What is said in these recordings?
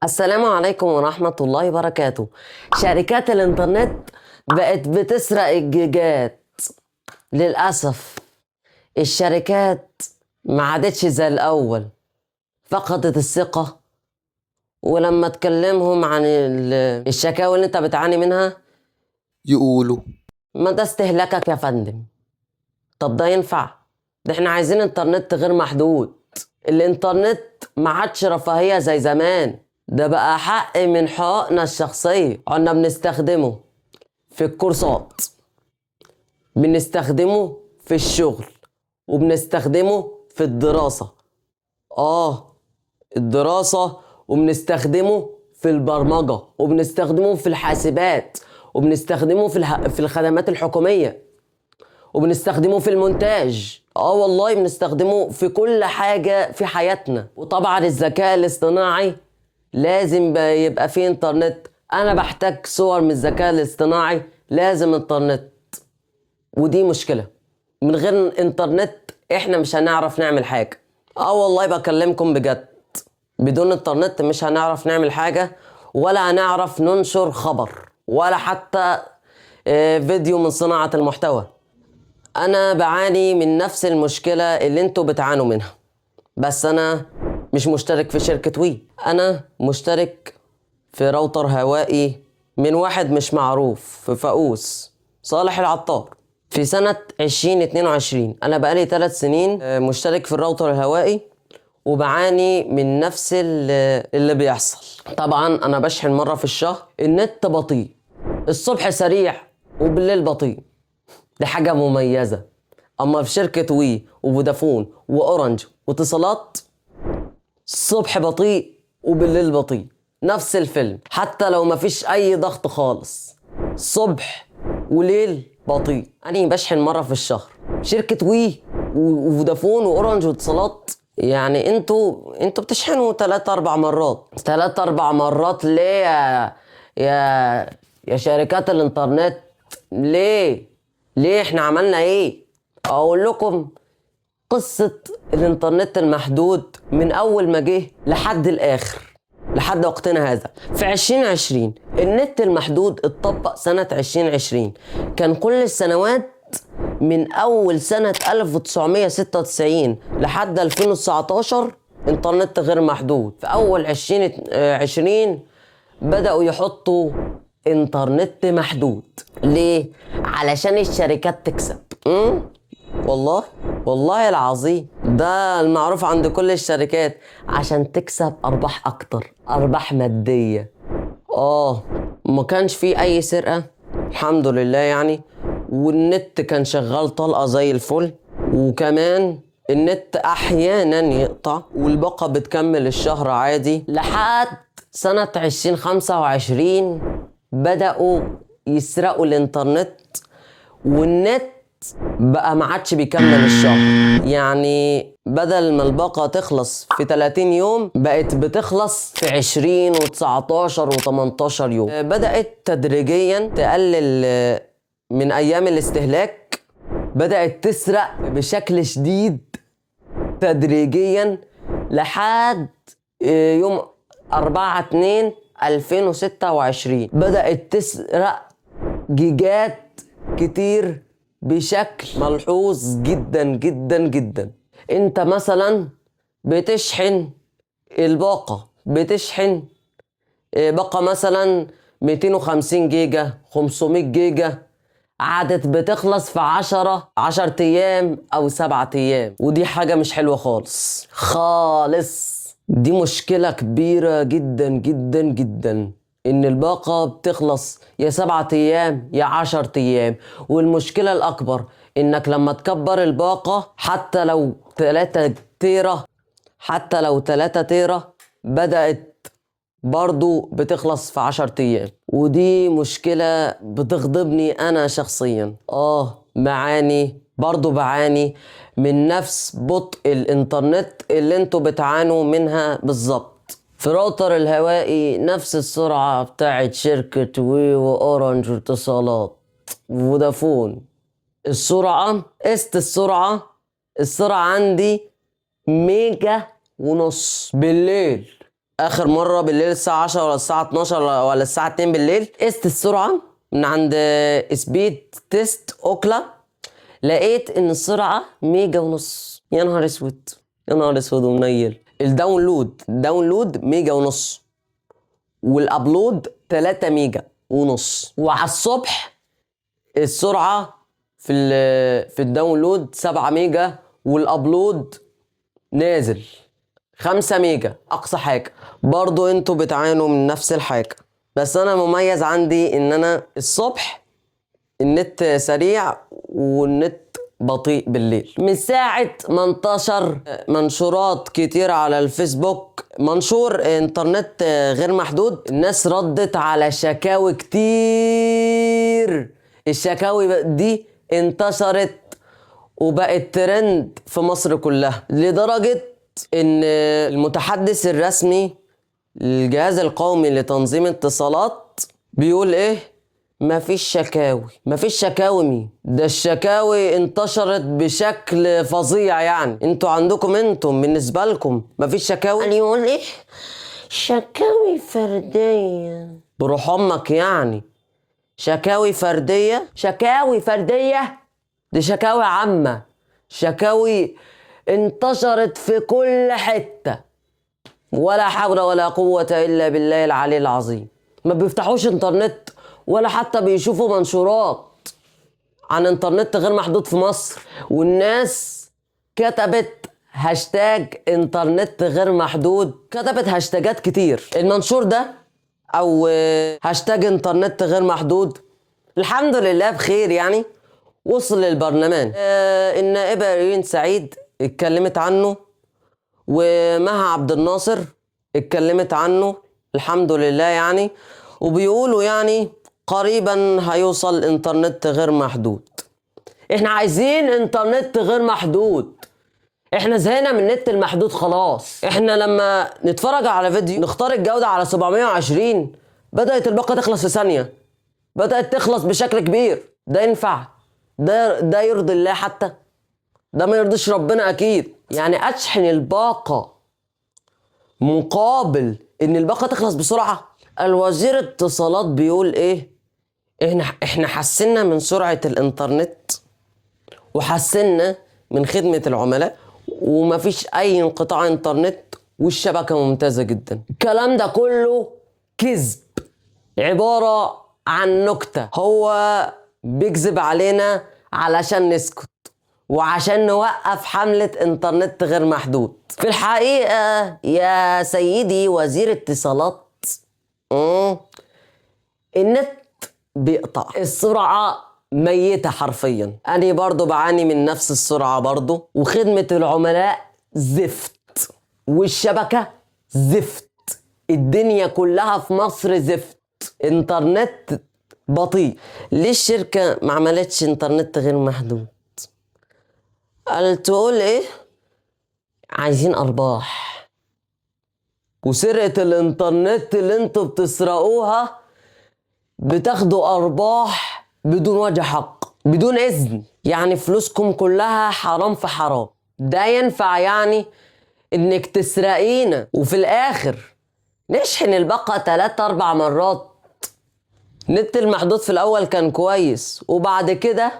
السلام عليكم ورحمة الله وبركاته. شركات الإنترنت بقت بتسرق الجيجات. للأسف الشركات ما عادتش زي الأول، فقدت الثقة. ولما تكلمهم عن الشكاوى اللي انت بتعاني منها يقولوا ما ده استهلاكك يا فندم. طب ده ينفع؟ ده احنا عايزين انترنت غير محدود. الانترنت ما عادش رفاهية زي زمان، ده بقى حق من حقوقنا الشخصية. كنا بنستخدمه في الكورسات، بنستخدمه في الشغل، وبنستخدمه في الدراسة. الدراسة، وبنستخدمه في البرمجة، وبنستخدمه في الحاسبات، وبنستخدمه في الخدمات الحكومية، وبنستخدمه في المونتاج. والله بنستخدمه في كل حاجة في حياتنا. وطبعا الذكاء الاصطناعي لازم يبقى فيه انترنت. انا بحتاج صور من الذكاء الاصطناعي، لازم انترنت. ودي مشكلة، من غير انترنت احنا مش هنعرف نعمل حاجة. والله بكلمكم بجد، بدون انترنت مش هنعرف نعمل حاجة، ولا هنعرف ننشر خبر، ولا حتى فيديو من صناعة المحتوى. انا بعاني من نفس المشكلة اللي انتوا بتعانوا منها، بس انا مش مشترك في شركة وي. انا مشترك في راوتر هوائي من واحد مش معروف في فاقوس، صالح العطار. في سنة 2022 انا بقالي 3 سنين مشترك في الراوتر الهوائي، وبعاني من نفس اللي بيحصل. طبعا انا بشحن مرة في الشهر، النت بطيء، الصبح سريع وبالليل بطيء. دي حاجة مميزة. اما في شركة وي وفودافون واورنج واتصالات، الصبح بطيء وبالليل بطيء، نفس الفيلم. حتى لو مفيش اي ضغط خالص، صبح وليل بطيء. انا بشحن مرة في الشهر. شركة وي وفودافون واورنج واتصالات، يعني انتوا بتشحنوا 3-4 مرات. 3-4 مرات ليه يا شركات الانترنت؟ ليه احنا عملنا ايه؟ اقول لكم قصة الانترنت المحدود من اول ما جه لحد الاخر، لحد وقتنا هذا. في 2020 النت المحدود اتطبق سنة 2020. كان كل السنوات من اول سنة 1996 لحد 2019 انترنت غير محدود. في اول 2020 بدأوا يحطوا انترنت محدود. ليه؟ علشان الشركات تكسب. والله العظيم ده المعروف عند كل الشركات، عشان تكسب ارباح اكتر، ارباح مادية. ما كانش فيه اي سرقة الحمد لله يعني، والنت كان شغال طلقة زي الفل. وكمان النت احيانا يقطع والباقة بتكمل الشهر عادي. لحد سنة 2025 بدأوا يسرقوا الانترنت، والنت بقى ما عادش بيكمل الشهر. يعني بدل ما الباقة تخلص في 30 يوم بقت بتخلص في 20 و19 و18 يوم. بدأت تدريجيا تقلل من أيام الاستهلاك، بدأت تسرق بشكل شديد تدريجيا لحد يوم 4/2/2026 بدأت تسرق جيجات كتير بشكل ملحوظ جدا جدا جدا. انت مثلا بتشحن الباقة، بتشحن باقة مثلا 250 جيجا 500 جيجا، عادت بتخلص في 10 ايام او 7 ايام. ودي حاجة مش حلوة خالص خالص. دي مشكلة كبيرة جدا جدا جدا، ان الباقة بتخلص يا 7 ايام يا 10 ايام. والمشكلة الاكبر انك لما تكبر الباقة حتى لو 3 تيرا، بدأت برضو بتخلص في 10 ايام. ودي مشكلة بتغضبني انا شخصيا. بعاني من نفس بطء الانترنت اللي انتوا بتعانوا منها بالظبط. في راوتر الهوائي نفس السرعة بتاعت شركة وي واورنج واتصالات وفودافون. السرعة عندي 1.5 ميجا بالليل، اخر مرة بالليل الساعة 10 ولا الساعة 12 ولا الساعة 2 بالليل، قست السرعة من عند سبيد تيست اوكلا، لقيت ان السرعة ميجا ونص. يا نهار اسود، يا نهار اسود ومنيل. الداونلود ميجا ونص، والابلود 3 ميجا ونص. وعلى الصبح السرعة في الداونلود 7 ميجا، والابلود نازل 5 ميجا اقصى حاجة. برضو انتوا بتعانوا من نفس الحاجة، بس انا مميز عندي ان انا الصبح النت سريع والنت بطيء بالليل. من ساعة ما انتشر منشورات كتير على الفيسبوك، منشور انترنت غير محدود، الناس ردت على شكاوي كتير. الشكاوي دي انتشرت وبقت ترند في مصر كلها، لدرجة ان المتحدث الرسمي للجهاز القومي لتنظيم اتصالات بيقول ايه؟ مفيش شكاوي. مفيش شكاوي مين؟ ده الشكاوي انتشرت بشكل فظيع. يعني انتوا عندكم، انتم بالنسبة لكم مفيش شكاوي؟ يعني يقول ايه؟ شكاوي فردية. بروح امك يعني. شكاوي فردية؟ شكاوي فردية؟ دي شكاوي عامة، شكاوي انتشرت في كل حتة. ولا حول ولا قوة إلا بالله العلي العظيم. ما بيفتحوش انترنت ولا حتى بيشوفوا منشورات عن انترنت غير محدود في مصر، والناس كتبت هاشتاج انترنت غير محدود، كتبت هاشتاجات كتير. المنشور ده او هاشتاج انترنت غير محدود الحمد لله بخير، يعني وصل للبرلمان. النائبة إيرين سعيد اتكلمت عنه، ومها عبد الناصر اتكلمت عنه الحمد لله يعني. وبيقولوا يعني قريبا هيوصل انترنت غير محدود. احنا عايزين انترنت غير محدود، احنا زهقنا من النت المحدود خلاص. احنا لما نتفرج على فيديو نختار الجودة على 720 بدأت الباقة تخلص في ثانية، بدأت تخلص بشكل كبير. ده ينفع؟ ده يرضي الله؟ حتى ده ما يرضيش ربنا اكيد. يعني اشحن الباقة مقابل ان الباقة تخلص بسرعة؟ الوزير اتصالات بيقول ايه؟ احنا حسنا من سرعة الانترنت وحسنا من خدمة العملاء ومفيش اي انقطاع انترنت والشبكة ممتازة جدا. الكلام ده كله كذب، عبارة عن نكتة. هو بيكذب علينا علشان نسكت وعشان نوقف حملة انترنت غير محدود. في الحقيقة يا سيدي وزير اتصالات، النت بيقطع، السرعة ميتة حرفيا. أنا برضو بعاني من نفس السرعة برضو، وخدمة العملاء زفت، والشبكة زفت، الدنيا كلها في مصر زفت، انترنت بطيء. ليه الشركة ما عملتش انترنت غير محدود؟ قالت تقول ايه؟ عايزين ارباح، وسرقة الانترنت اللي انتوا بتسرقوها بتاخدوا ارباح بدون وجه حق، بدون اذن. يعني فلوسكم كلها حرام في حرام. ده ينفع يعني انك تسرقينا وفي الاخر نشحن الباقة 3-4 مرات؟ النت المحدود في الاول كان كويس، وبعد كده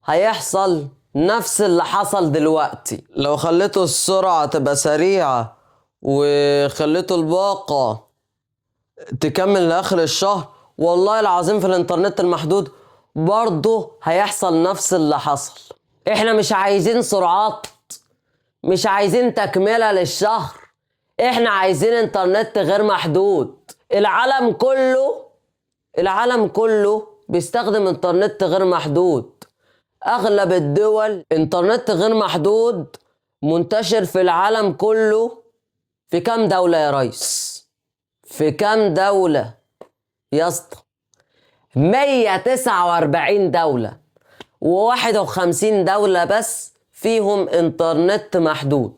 هيحصل نفس اللي حصل دلوقتي. لو خليتوا السرعة تبقى سريعة وخليتوا الباقة تكمل لآخر الشهر، والله العظيم في الانترنت المحدود برضه هيحصل نفس اللي حصل. احنا مش عايزين سرعات، مش عايزين تكملة للشهر، احنا عايزين انترنت غير محدود. العالم كله بيستخدم انترنت غير محدود. اغلب الدول انترنت غير محدود منتشر في العالم كله. في كام دولة يا ريس؟ في كام دولة يا اسطى؟ 149 دولة، و51 دولة بس فيهم انترنت محدود،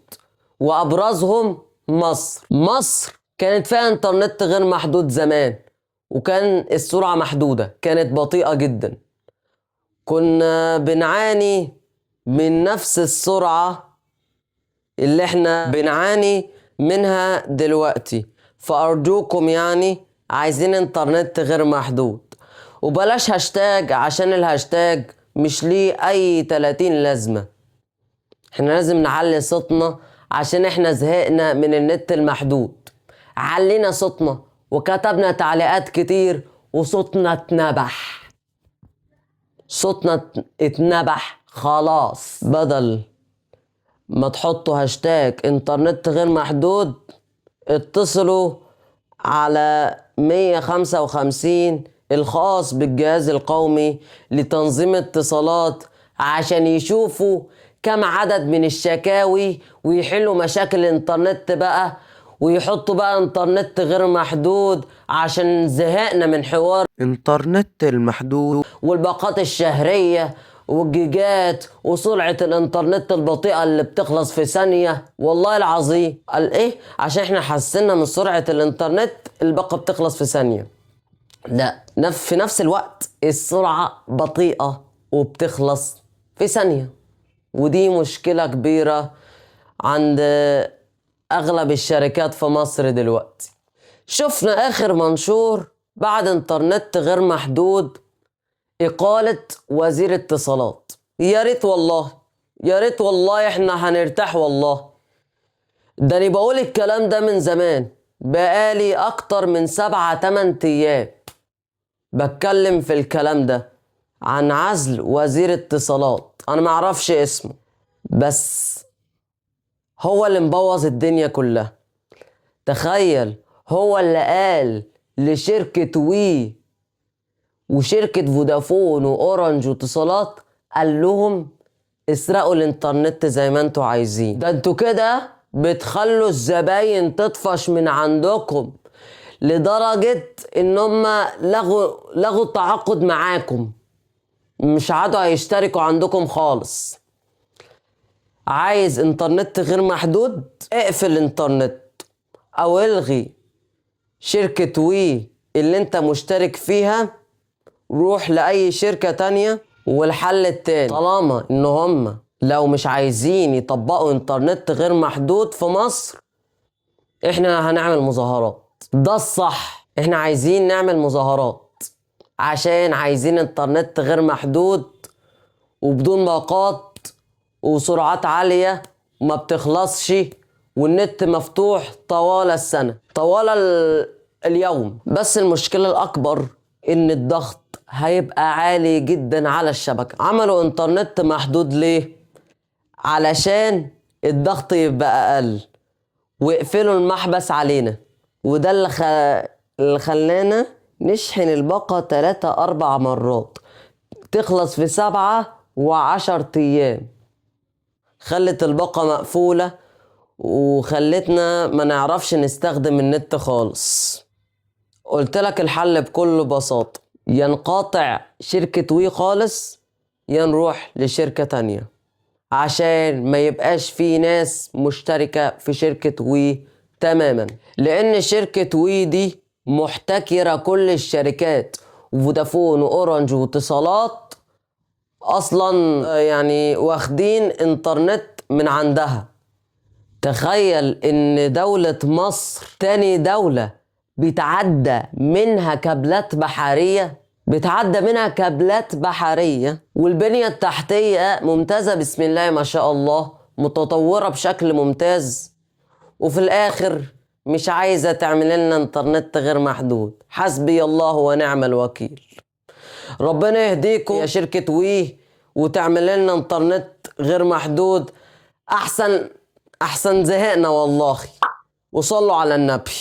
وابرزهم مصر. مصر كانت فيها انترنت غير محدود زمان، وكان السرعة محدودة، كانت بطيئة جدا. كنا بنعاني من نفس السرعة اللي احنا بنعاني منها دلوقتي. فأرجوكم يعني عايزين انترنت غير محدود، وبلاش هاشتاج عشان الهاشتاج مش ليه أي 30 لازمة. احنا لازم نعلي صوتنا عشان احنا زهقنا من النت المحدود. علينا صوتنا وكتبنا تعليقات كتير وصوتنا اتنبح. صوتنا اتنبح خلاص. بدل ما تحطوا هاشتاج انترنت غير محدود، اتصلوا على 155 الخاص بالجهاز القومي لتنظيم اتصالات عشان يشوفوا كم عدد من الشكاوي ويحلوا مشاكل الانترنت بقى، ويحطوا بقى انترنت غير محدود عشان زهقنا من حوار انترنت المحدود والباقات الشهرية والجيجات وسرعة الانترنت البطيئة اللي بتخلص في ثانية. والله العظيم قال ايه؟ عشان احنا حسنا من سرعة الانترنت الباقة بتخلص في ثانية. لا، في نفس الوقت السرعة بطيئة وبتخلص في ثانية، ودي مشكلة كبيرة عند اغلب الشركات في مصر دلوقتي. شفنا اخر منشور بعد انترنت غير محدود إقالة وزير اتصالات. يا ريت والله، يا ريت والله احنا هنرتاح والله. ده انا بقول الكلام ده من زمان، بقالي اكتر من 7-8 ايام بتكلم في الكلام ده عن عزل وزير اتصالات. انا معرفش اسمه، بس هو اللي مبوظ الدنيا كلها. تخيل هو اللي قال لشركة وي وشركة فودافون وأورنج واتصالات، قال لهم اسرقوا الانترنت زي ما انتوا عايزين. ده انتوا كده بتخلوا الزباين تطفش من عندكم لدرجة ان هم لغوا التعاقد معاكم، مش عادوا هيشتركوا عندكم خالص. عايز انترنت غير محدود؟ اقفل الانترنت او الغي شركة وي اللي انت مشترك فيها، روح لأي شركة تانية. والحل التاني، طالما ان هم لو مش عايزين يطبقوا انترنت غير محدود في مصر، احنا هنعمل مظاهرات. ده الصح، احنا عايزين نعمل مظاهرات عشان عايزين انترنت غير محدود وبدون باقات وسرعات عالية وما بتخلصش، والنت مفتوح طوال السنة طوال اليوم. بس المشكلة الأكبر إن الضغط هيبقى عالي جدا على الشبكة. عملوا انترنت محدود ليه؟ علشان الضغط يبقى أقل ويقفلوا المحبس علينا. وده اللي خلانا نشحن الباقة 3-4 مرات تخلص في 7 و10 أيام. خلت الباقة مقفولة وخلتنا ما نعرفش نستخدم النت خالص. قلت لك الحل بكل بساطة، ينقطع شركة وي خالص يا نروح لشركة تانية، عشان ما يبقاش في ناس مشتركة في شركة وي تماما. لأن شركة وي دي محتكرة كل الشركات، وفودافون وأورنج واتصالات أصلا يعني واخدين انترنت من عندها. تخيل إن دولة مصر تاني دولة بيتعدى منها كابلات بحرية، والبنية التحتية ممتازة بسم الله ما شاء الله، متطورة بشكل ممتاز، وفي الآخر مش عايزة تعمل لنا انترنت غير محدود. حسبي الله ونعم الوكيل. ربنا يهديكم يا شركة وي وتعمل لنا انترنت غير محدود أحسن زهقنا والله. وصلوا على النبي.